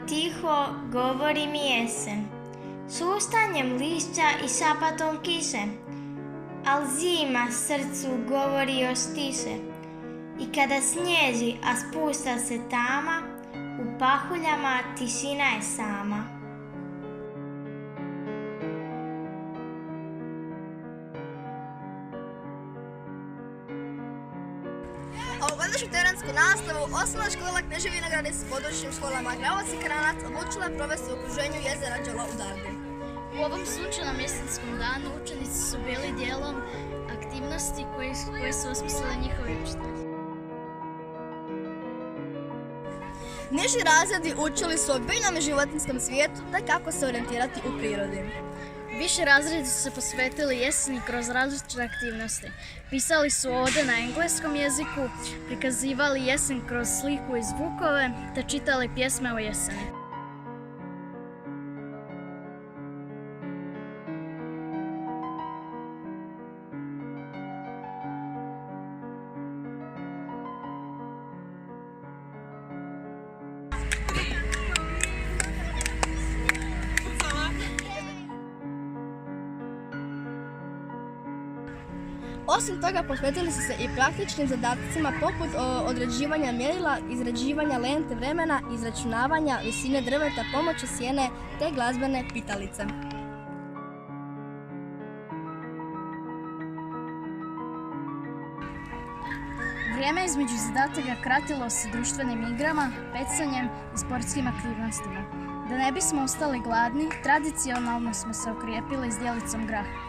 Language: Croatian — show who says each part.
Speaker 1: tiho govori mi jesen, sustanjem lišća i šapatom kiše, al zima srcu govori još tiše. I kada snježi, a spušta se tama, u pahuljama tišina je sama.
Speaker 2: Gledaš u terensku nastavu, osnovna škola Kneževi Vinogradi s područnim školama Gravovac i Karanac odlučila je provesti u okruženju jezera Đola u Dardi.
Speaker 3: U ovom sunčanom jesenskom danu učenici su bili dijelom aktivnosti koje su osmislili njihovi učitelji.
Speaker 2: Niži razredi učili su o biljnom i životinjskom svijetu te kako se orijentirati u prirodi.
Speaker 3: Više razredi su se posvetili jeseni kroz različite aktivnosti. Pisali su ode na engleskom jeziku, prikazivali jesen kroz sliku i zvukove, te čitali pjesme o jeseni.
Speaker 2: Osim toga, posvetili su se i praktičnim zadacima poput određivanja mjerila, izrađivanja lente vremena, izračunavanja visine drveta pomoću sjene te glazbene pitalice.
Speaker 3: Vrijeme između zadataka kratilo se društvenim igrama, pecanjem i sportskim aktivnostima. Da ne bismo ostali gladni, tradicionalno smo se okrijepili s djelicom graha.